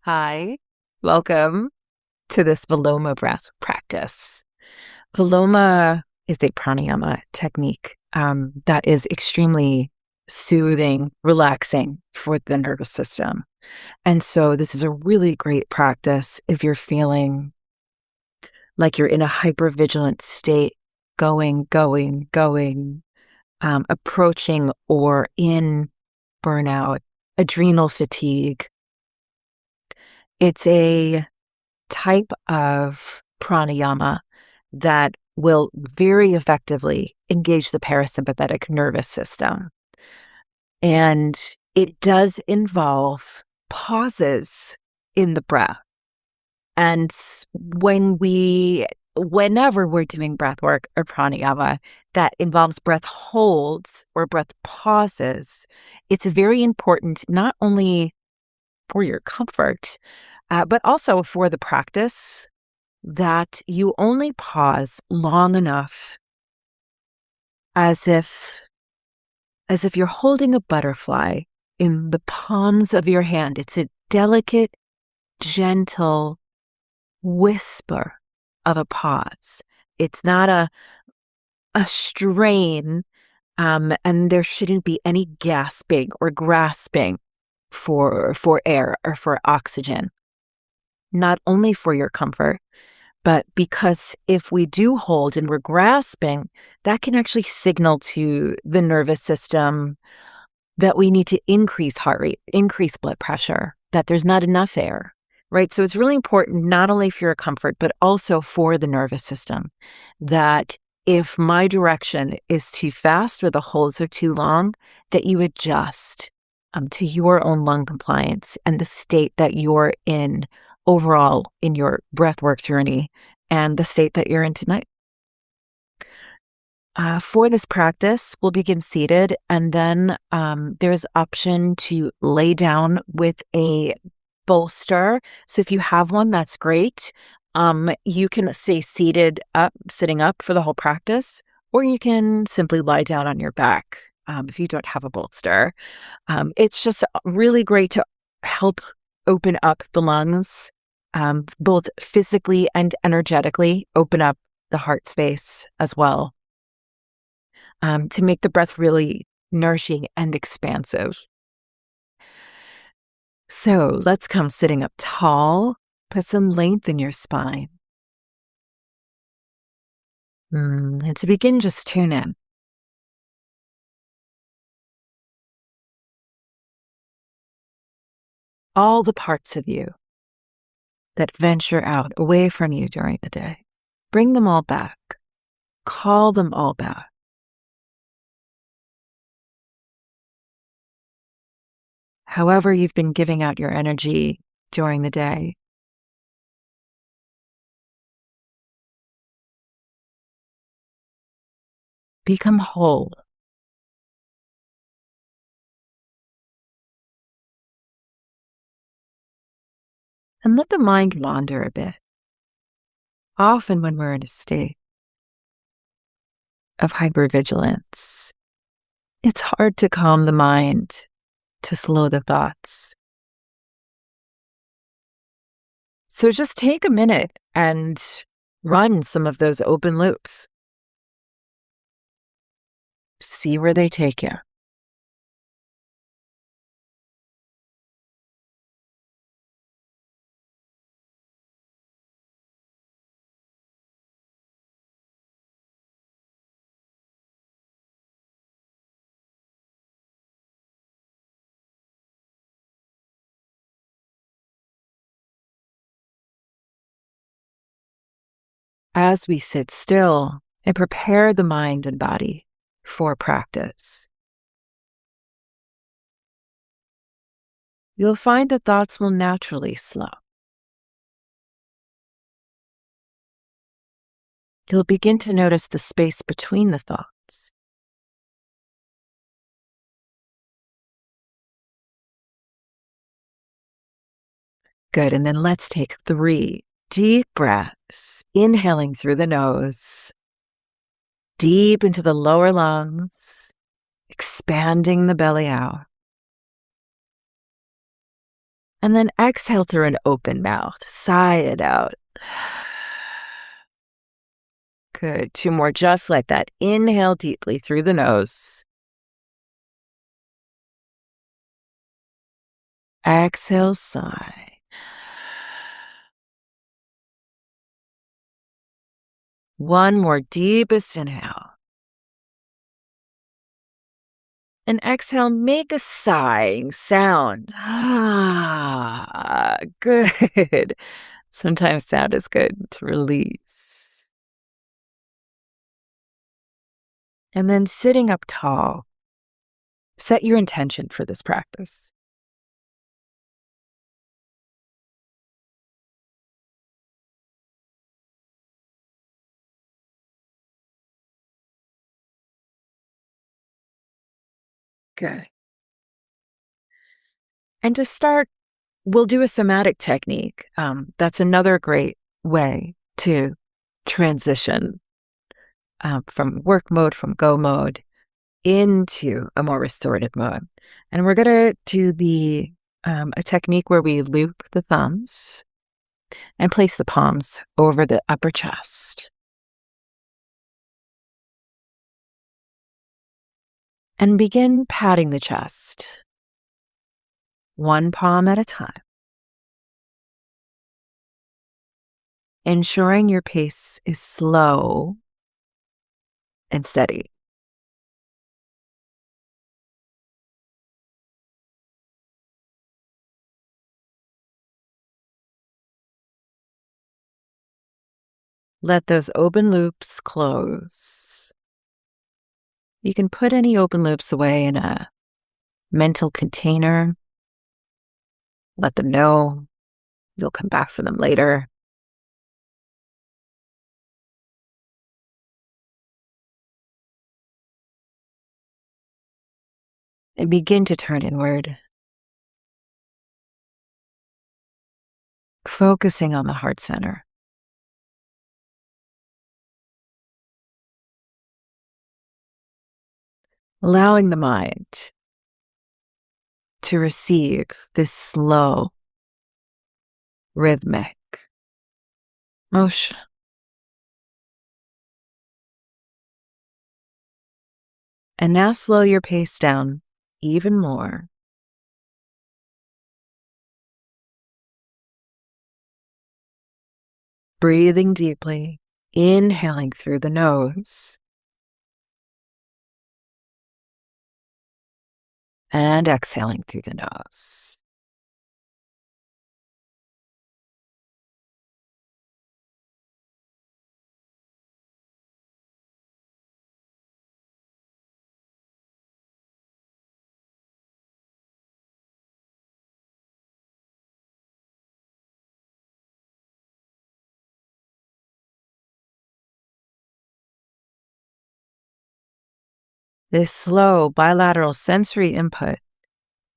Hi, welcome to this Viloma breath practice. Viloma is a pranayama technique that is extremely soothing, relaxing for the nervous system. And so this is a really great practice if you're feeling like you're in a hypervigilant state, going, approaching or in burnout, adrenal fatigue. It's a type of pranayama that will very effectively engage the parasympathetic nervous system. And it does involve pauses in the breath. And whenever we're doing breath work or pranayama that involves breath holds or breath pauses, it's very important not only for your comfort, but also for the practice that you only pause long enough as if you're holding a butterfly in the palms of your hand. It's a delicate, gentle whisper of a pause. It's not a strain, and there shouldn't be any gasping or grasping for air or for oxygen. Not only for your comfort, but because if we do hold and we're grasping, that can actually signal to the nervous system that we need to increase heart rate, increase blood pressure, that there's not enough air, right? So it's really important, not only for your comfort, but also for the nervous system, that if my direction is too fast or the holds are too long, that you adjust to your own lung compliance and the state that you're in overall in your breathwork journey and the state that you're in tonight. For this practice, we'll begin seated, and then there's option to lay down with a bolster. So if you have one, that's great. You can stay seated up, sitting up for the whole practice, or you can simply lie down on your back if you don't have a bolster. It's just really great to help open up the lungs, both physically and energetically, open up the heart space as well, to make the breath really nourishing and expansive. So let's come sitting up tall. Put some length in your spine. And to begin, just tune in. All the parts of you that venture out away from you during the day, bring them all back. Call them all back. However you've been giving out your energy during the day, become whole. And let the mind wander a bit. Often when we're in a state of hypervigilance, it's hard to calm the mind, to slow the thoughts. So just take a minute and run some of those open loops. See where they take you. As we sit still and prepare the mind and body for practice, you'll find that thoughts will naturally slow. You'll begin to notice the space between the thoughts. Good, and then let's take 3 deep breaths, inhaling through the nose, deep into the lower lungs, expanding the belly out. And then exhale through an open mouth. Sigh it out. Good. 2 more just like that. Inhale deeply through the nose. Exhale, sigh. One more deepest inhale. And exhale, make a sighing sound. Good. Sometimes sound is good to release. And then sitting up tall, set your intention for this practice. Good. And to start, we'll do a somatic technique. That's another great way to transition from work mode, from go mode, into a more restorative mode. And we're going to do a technique where we loop the thumbs and place the palms over the upper chest. And begin patting the chest, one palm at a time, ensuring your pace is slow and steady. Let those open loops close. You can put any open loops away in a mental container. Let them know you'll come back for them later. And begin to turn inward, focusing on the heart center. Allowing the mind to receive this slow, rhythmic motion. And now slow your pace down even more. Breathing deeply, inhaling through the nose, and exhaling through the nose. This slow bilateral sensory input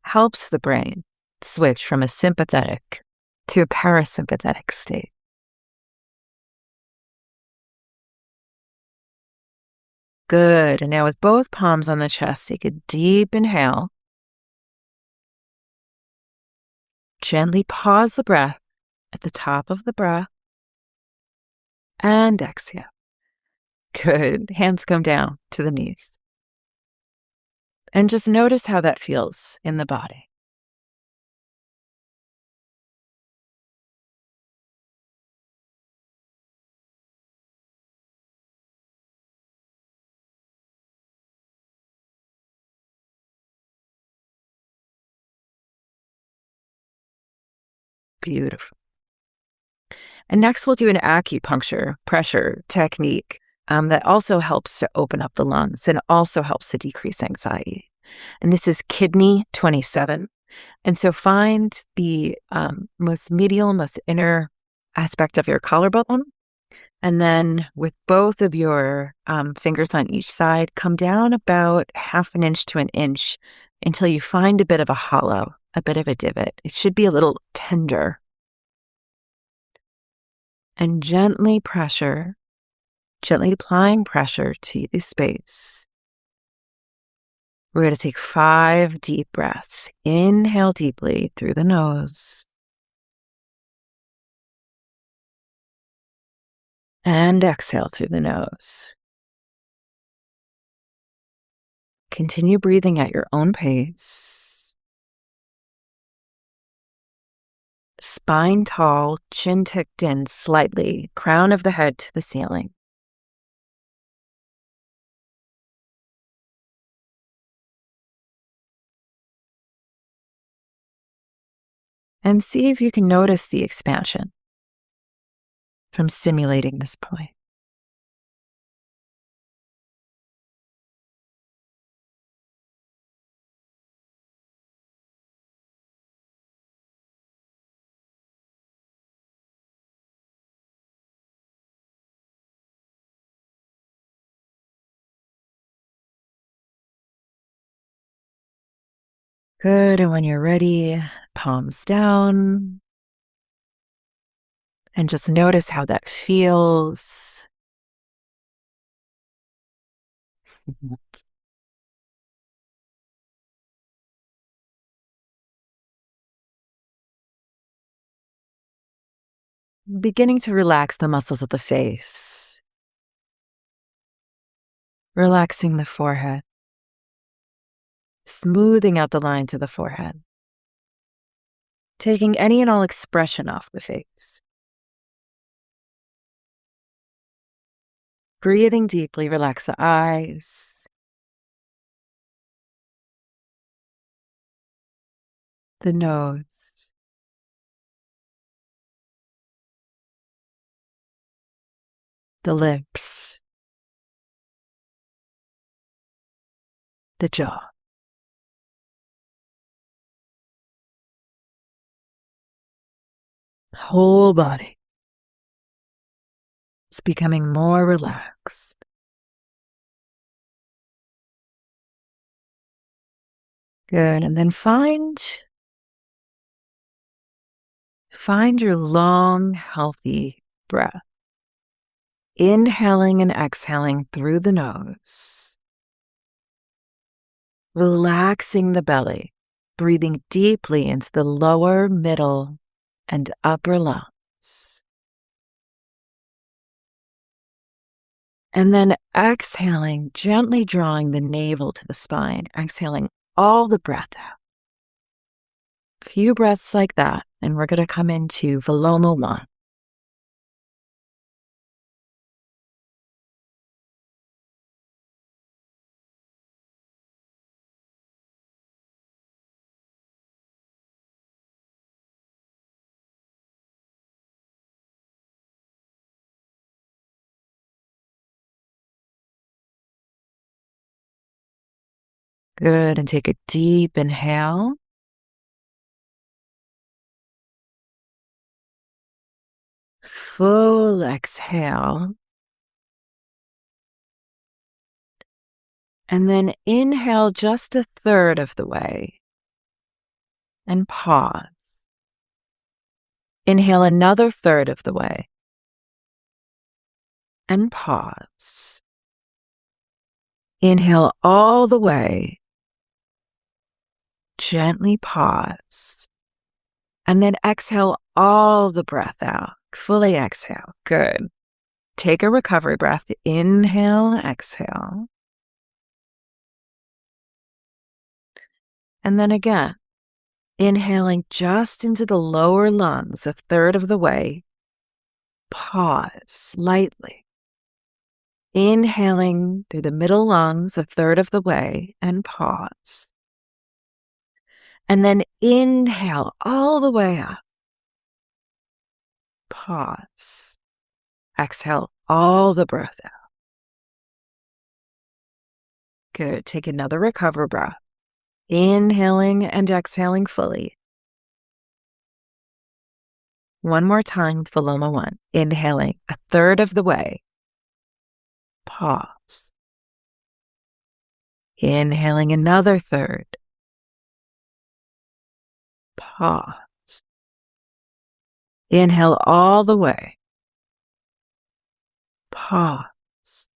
helps the brain switch from a sympathetic to a parasympathetic state. Good. And now with both palms on the chest, take a deep inhale. Gently pause the breath at the top of the breath and exhale. Good. Hands come down to the knees. And just notice how that feels in the body. Beautiful. And next we'll do an acupuncture pressure technique that also helps to open up the lungs and also helps to decrease anxiety. And this is kidney 27. And so find the most medial, most inner aspect of your collarbone. And then with both of your fingers on each side, come down about 1/2 inch to 1 inch until you find a bit of a hollow, a bit of a divot. It should be a little tender. And gently applying pressure to the space. We're going to take 5 deep breaths. Inhale deeply through the nose. And exhale through the nose. Continue breathing at your own pace. Spine tall, chin tucked in slightly, crown of the head to the ceiling. And see if you can notice the expansion from stimulating this point. Good, and when you're ready, palms down. And just notice how that feels. Beginning to relax the muscles of the face. Relaxing the forehead. Smoothing out the lines of the forehead. Taking any and all expression off the face. Breathing deeply, relax the eyes. The nose. The lips. The jaw. Whole body. It's becoming more relaxed. Good, and then find your long, healthy breath. Inhaling and exhaling through the nose. Relaxing the belly, breathing deeply into the lower, middle, and upper lungs. And then exhaling, gently drawing the navel to the spine, exhaling all the breath out. A few breaths like that, and we're going to come into Viloma 1. Good, and take a deep inhale. Full exhale. And then inhale just 1/3 of the way. And pause. Inhale another 1/3 of the way. And pause. Inhale all the way. Gently pause. And then exhale all the breath out. Fully exhale. Good. Take a recovery breath. Inhale, exhale. And then again, inhaling just into the lower lungs 1/3 of the way. Pause slightly. Inhaling through the middle lungs 1/3 of the way and pause. And then inhale all the way up. Pause. Exhale all the breath out. Good. Take another recover breath. Inhaling and exhaling fully. One more time, Viloma 1. Inhaling 1/3 of the way. Pause. Inhaling another 1/3. Pause. Inhale all the way. Pause.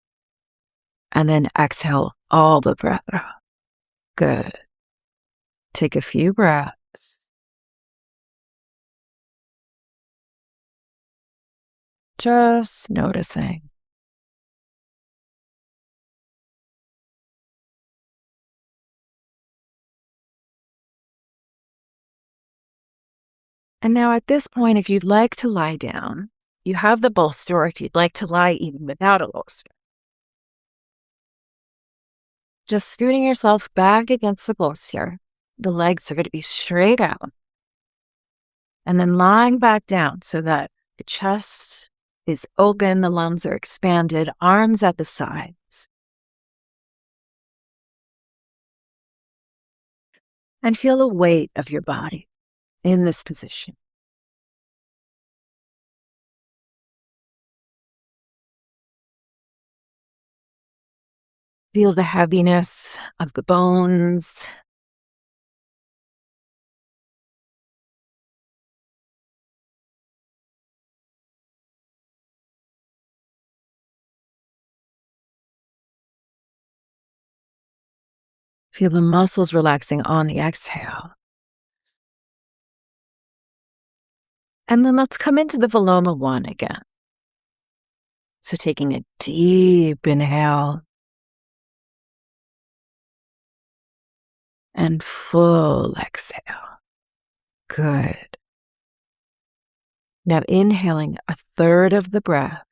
And then exhale all the breath out. Good. Take a few breaths. Just noticing. And now at this point, if you'd like to lie down, you have the bolster, or if you'd like to lie even without a bolster. Just scooting yourself back against the bolster. The legs are going to be straight out. And then lying back down so that the chest is open, the lungs are expanded, arms at the sides. And feel the weight of your body in this position. Feel the heaviness of the bones. Feel the muscles relaxing on the exhale. And then let's come into the Viloma 1 again. So taking a deep inhale and full exhale. Good. Now inhaling a third of the breath.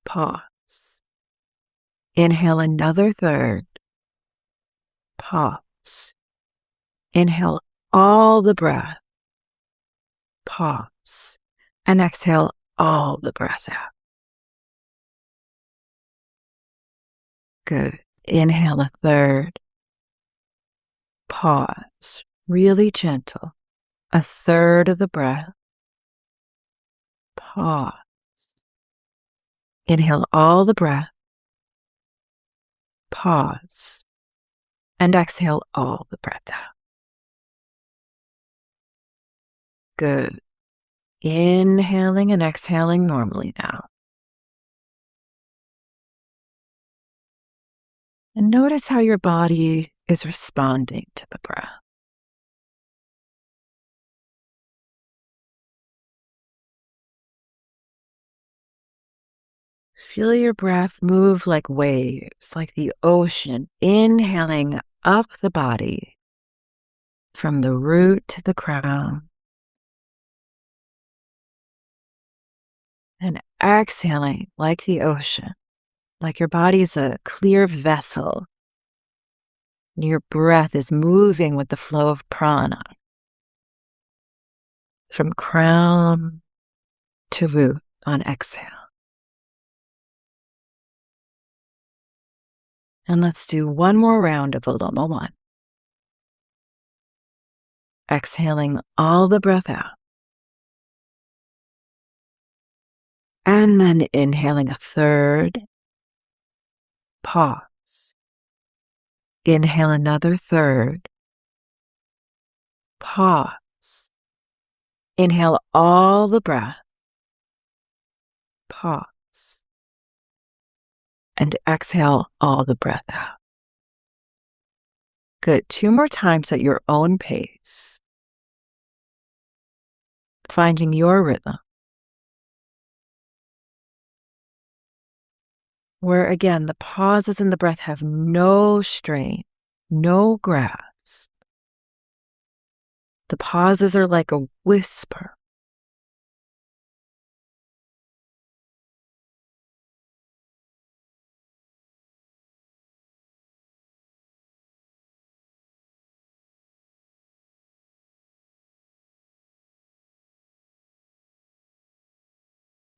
Pause. Inhale another third. Pause. Inhale all the breath. Pause. And exhale all the breath out. Good. Inhale a third. Pause. Really gentle. A third of the breath. Pause. Inhale all the breath. Pause. And exhale all the breath out. Good. Inhaling and exhaling normally now. And notice how your body is responding to the breath. Feel your breath move like waves, like the ocean, inhaling up the body from the root to the crown, and exhaling like the ocean, like your body is a clear vessel. Your breath is moving with the flow of prana from crown to root on exhale. And let's do one more round of Viloma 1. Exhaling all the breath out. And then inhaling a third. Pause. Inhale another third. Pause. Inhale all the breath. Pause. And exhale all the breath out. Good. 2 more times at your own pace. Finding your rhythm. Where again, the pauses in the breath have no strain, no grasp. The pauses are like a whisper.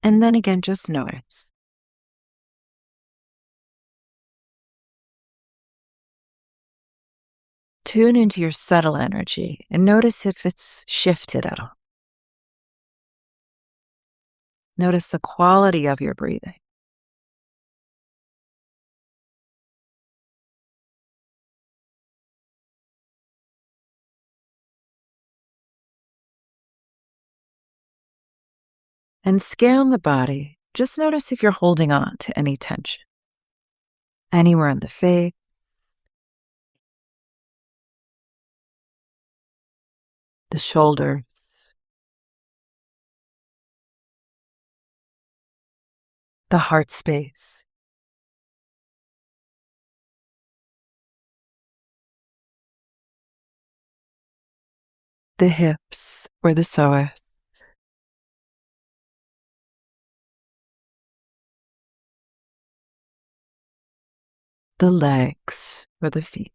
And then again, just notice. Tune into your subtle energy and notice if it's shifted at all. Notice the quality of your breathing. And scan the body. Just notice if you're holding on to any tension. Anywhere in the face, the shoulders, the heart space, the hips or the psoas, the legs or the feet.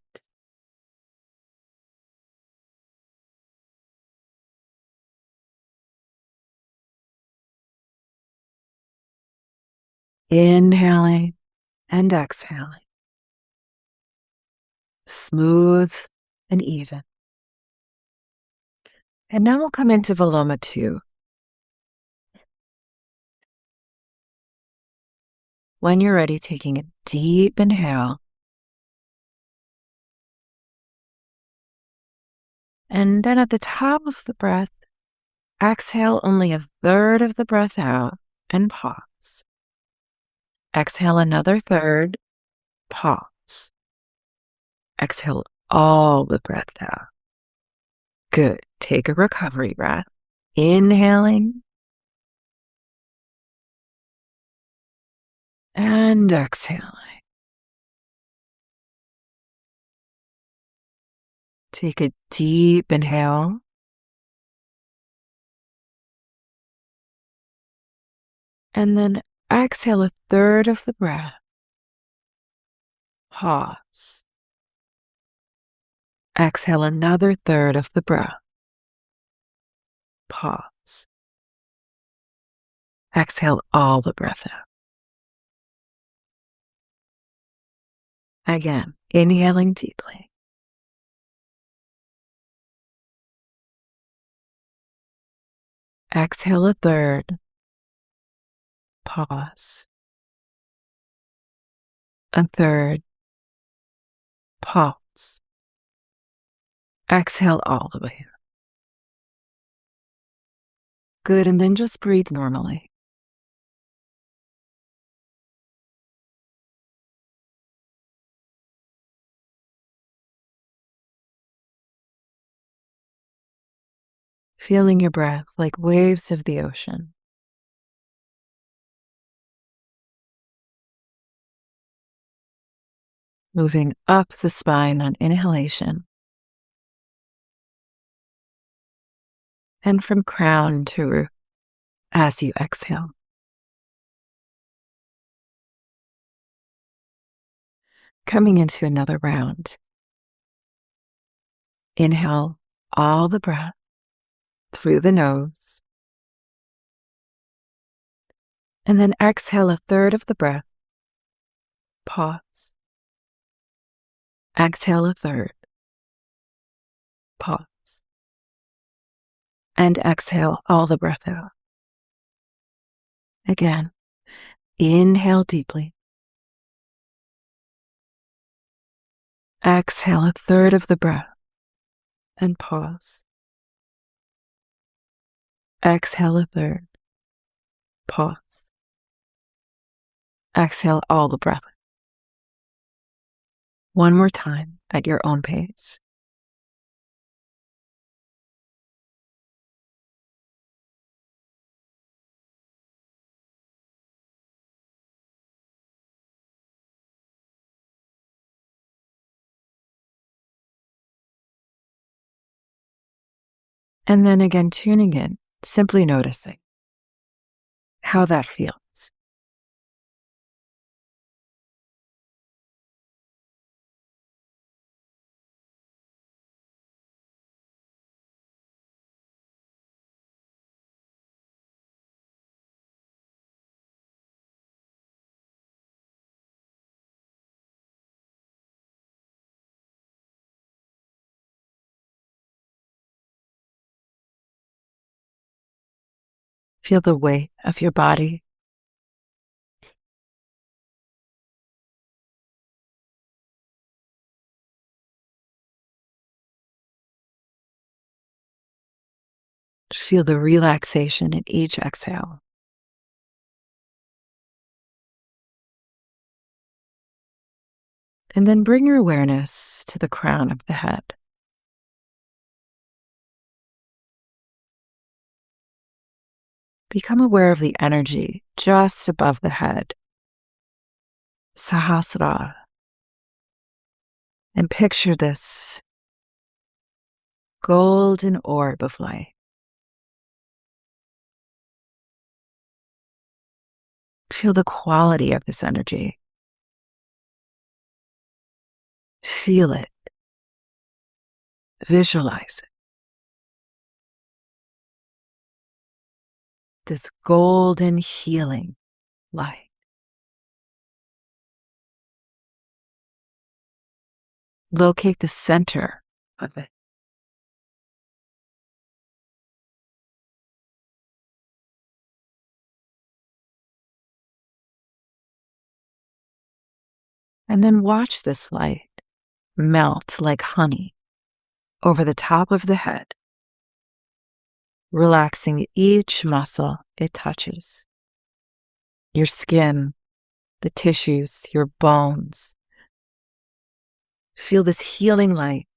Inhaling and exhaling, smooth and even. And now we'll come into Viloma 2. When you're ready, taking a deep inhale. And then at the top of the breath, exhale only a third of the breath out and pause. Exhale another third, pause. Exhale all the breath out. Good. Take a recovery breath. Inhaling and exhaling. Take a deep inhale. And then exhale a third of the breath. Pause. Exhale another third of the breath. Pause. Exhale all the breath out. Again, inhaling deeply. Exhale a third. Pause. A third. Pause. Exhale all the way out. Good, and then just breathe normally. Feeling your breath like waves of the ocean. Moving up the spine on inhalation. And from crown to root as you exhale. Coming into another round. Inhale all the breath through the nose. And then exhale a third of the breath. Pause. Exhale a third. Pause. And exhale all the breath out. Again, inhale deeply. Exhale a third of the breath and pause. Exhale a third. Pause. Exhale all the breath. One more time at your own pace. And then again, tuning in, simply noticing how that feels. Feel the weight of your body. Feel the relaxation in each exhale. And then bring your awareness to the crown of the head. Become aware of the energy just above the head, Sahasrara, and picture this golden orb of light. Feel the quality of this energy. Feel it. Visualize it. This golden healing light. Locate the center of it. And then watch this light melt like honey over the top of the head, relaxing each muscle it touches. Your skin, the tissues, your bones. Feel this healing light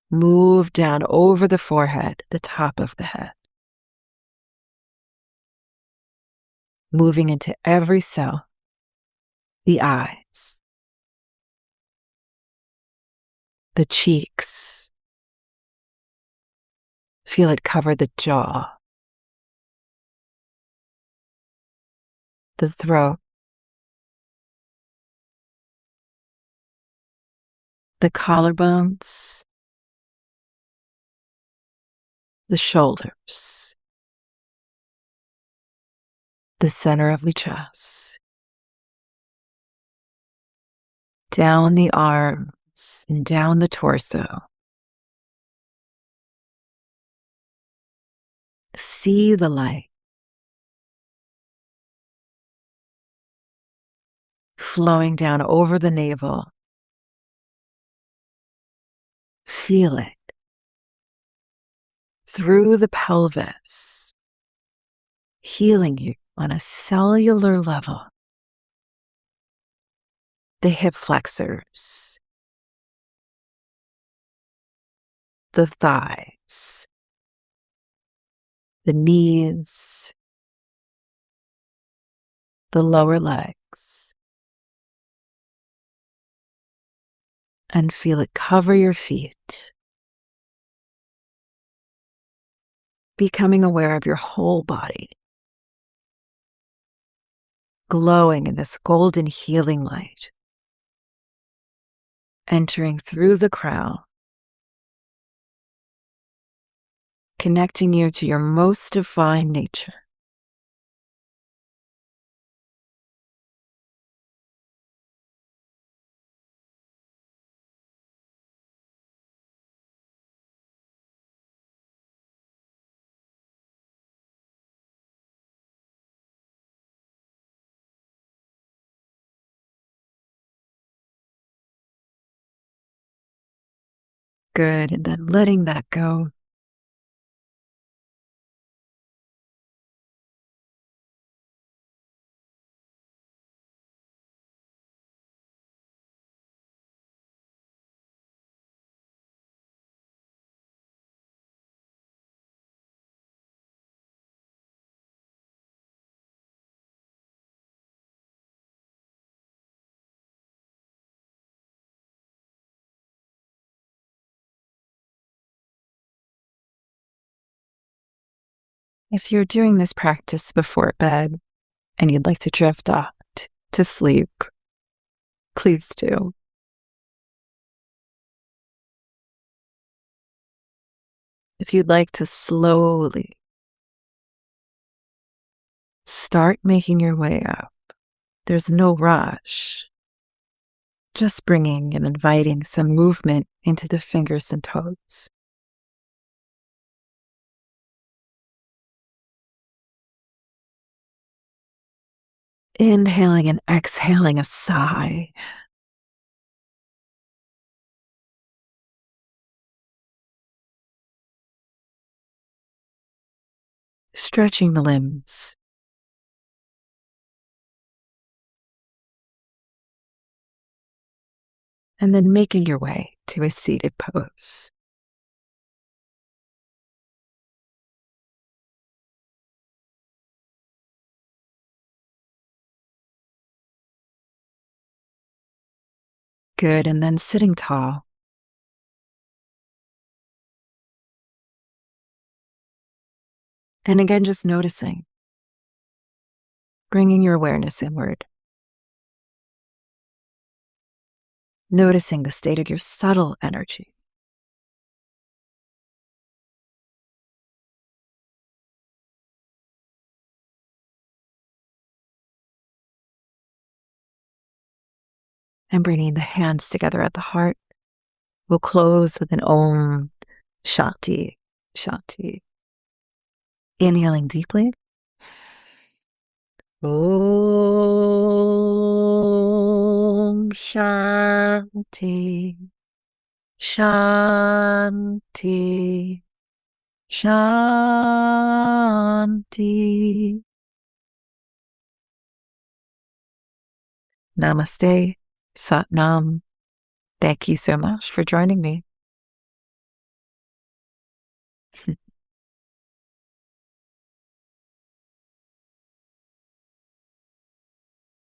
move down over the forehead, the top of the head, moving into every cell, the eyes, the cheeks. Feel it cover the jaw, the throat, the collarbones, the shoulders, the center of the chest, down the arms and down the torso. See the light flowing down over the navel. Feel it through the pelvis, healing you on a cellular level. The hip flexors, the thighs, the knees, the lower legs, and feel it cover your feet. Becoming aware of your whole body, glowing in this golden healing light, entering through the crown, connecting you to your most divine nature. Good, and then letting that go. If you're doing this practice before bed and you'd like to drift off to sleep, please do. If you'd like to slowly start making your way up, there's no rush. Just bringing and inviting some movement into the fingers and toes. Inhaling and exhaling a sigh. Stretching the limbs. And then making your way to a seated pose. Good. And then sitting tall. And again, just noticing, bringing your awareness inward, noticing the state of your subtle energy. And bringing the hands together at the heart. We'll close with an Om Shanti, Shanti. Inhaling deeply. Om Shanti, Shanti, Shanti. Namaste, Satnam. Thank you so much for joining me.